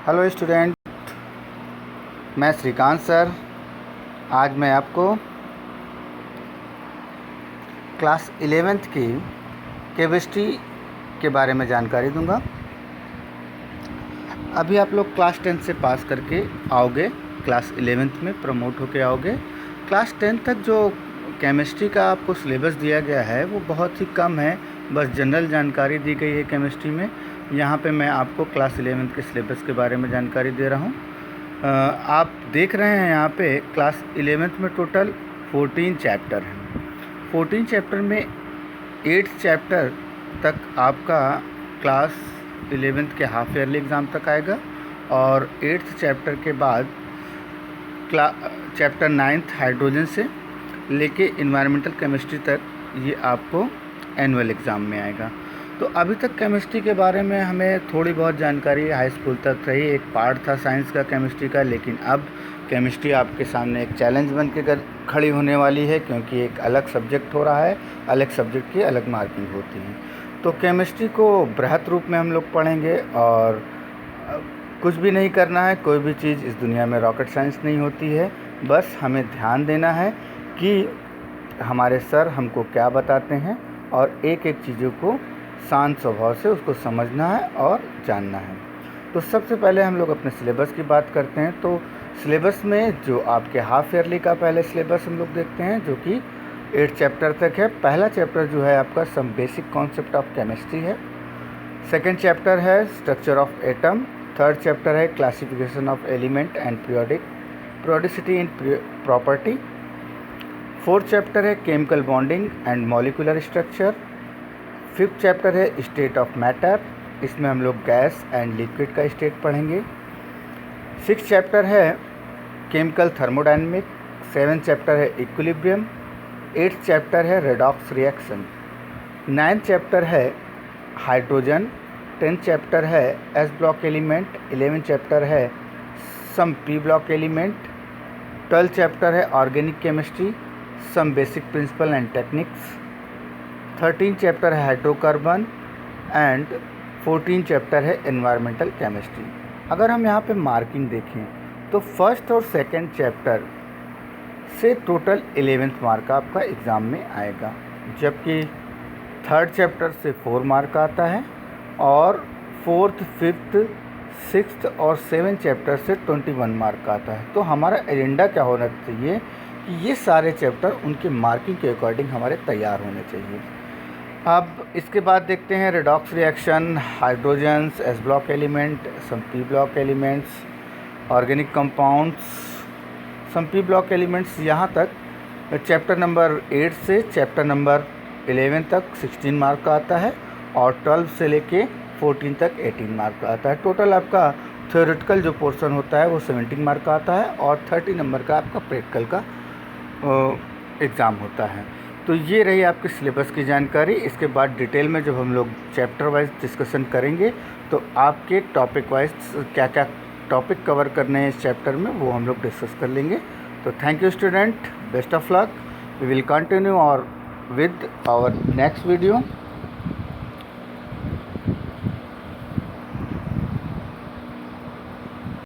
Hello student, मैं Shrikant sir. आज मैं आपको क्लास 11th की केमिस्ट्री के बारे में जानकारी दूंगा। अभी आप लोग क्लास 10 से पास करके आओगे, क्लास 11th में प्रमोट होके आओगे। क्लास 10 तक जो केमिस्ट्री का आपको सिलेबस दिया गया है वो बहुत ही कम है, बस जनरल जानकारी दी गई है केमिस्ट्री में। यहाँ पे मैं आपको क्लास 11th के सिलेबस के बारे में जानकारी दे रहा हूँ। आप देख रहे हैं यहाँ पे क्लास 11th में टोटल 14 चैप्टर हैं। 14 चैप्टर में 8th चैप्टर तक आपका क्लास 11th के हाफ ईयरली एग्ज़ाम तक आएगा और 8th चैप्टर के बाद चैप्टर 9th हाइड्रोजन से लेके इन्वायरमेंटल केमिस्ट्री तक ये आपको एनुअल एग्ज़ाम में आएगा। तो अभी तक केमिस्ट्री के बारे में हमें थोड़ी बहुत जानकारी हाई स्कूल तक रही, एक पार्ट था साइंस का केमिस्ट्री का, लेकिन अब केमिस्ट्री आपके सामने एक चैलेंज बन के खड़ी होने वाली है, क्योंकि एक अलग सब्जेक्ट हो रहा है, अलग सब्जेक्ट की अलग मार्किंग होती है। तो केमिस्ट्री को बृहत रूप में हम लोग पढ़ेंगे और कुछ भी नहीं करना है। कोई भी चीज़ इस दुनिया में रॉकेट साइंस नहीं होती है, बस हमें ध्यान देना है कि हमारे सर हमको क्या बताते हैं और एक एक चीज़ों को शांत स्वभाव से उसको समझना है और जानना है। तो सबसे पहले हम लोग अपने सिलेबस की बात करते हैं। तो सिलेबस में जो आपके हाफ ईयरली का पहले सिलेबस हम लोग देखते हैं, जो कि 8 चैप्टर तक है। पहला चैप्टर जो है आपका some basic concept of chemistry है। सेकेंड चैप्टर है structure of atom. Third chapter है classification of element and periodicity in property. Fourth chapter है chemical bonding and molecular structure. Fifth chapter है स्टेट ऑफ मैटर, इसमें हम लोग gas and liquid का state पढ़ेंगे। सिक्स्थ चैप्टर है केमिकल थर्मोडायनेमिक। सेवन्थ चैप्टर है इक्विलिब्रियम। एट्थ चैप्टर है रेडॉक्स रिएक्शन। नाइन्थ चैप्टर है हाइड्रोजन। 10th चैप्टर है S block element. 11th chapter है some P block element. 12th chapter है organic chemistry, some basic principle and techniques. 13th chapter है hydrocarbon and 14th chapter है environmental chemistry. अगर हम यहाँ पे मार्किंग देखें तो फर्स्ट और सेकंड चैप्टर से टोटल 11th मार्क आपका एग्ज़ाम में आएगा, जबकि थर्ड चैप्टर से 4 मार्क आता है और फोर्थ, फिफ्थ, सिक्स्थ और 7th चैप्टर से 21 मार्क आता है। तो हमारा एजेंडा क्या होना चाहिए कि ये सारे चैप्टर उनके मार्किंग के अकॉर्डिंग हमारे तैयार होने चाहिए। अब इसके बाद देखते हैं redox reaction, hydrogens, S block element, some P block elements, organic compounds, some P block elements. यहाँ तक चैप्टर नंबर 8 से चैप्टर नंबर 11 तक 16 मार्क का आता है और 12 से लेके 14 तक 18 मार्क का आता है। टोटल आपका थ्योरेटिकल जो पोर्शन होता है वो 17 मार्क का आता है और 30 नंबर का आपका प्रैक्टिकल का एग्ज़ाम होता है। तो ये रही आपके सिलेबस की जानकारी। इसके बाद डिटेल में जब हम लोग चैप्टर वाइज डिस्कशन करेंगे तो आपके टॉपिक वाइज क्या क्या टॉपिक कवर करने हैं इस चैप्टर में वो हम लोग डिस्कस कर लेंगे। तो thank you student, best of luck. We will continue और विद आवर नेक्स्ट वीडियो।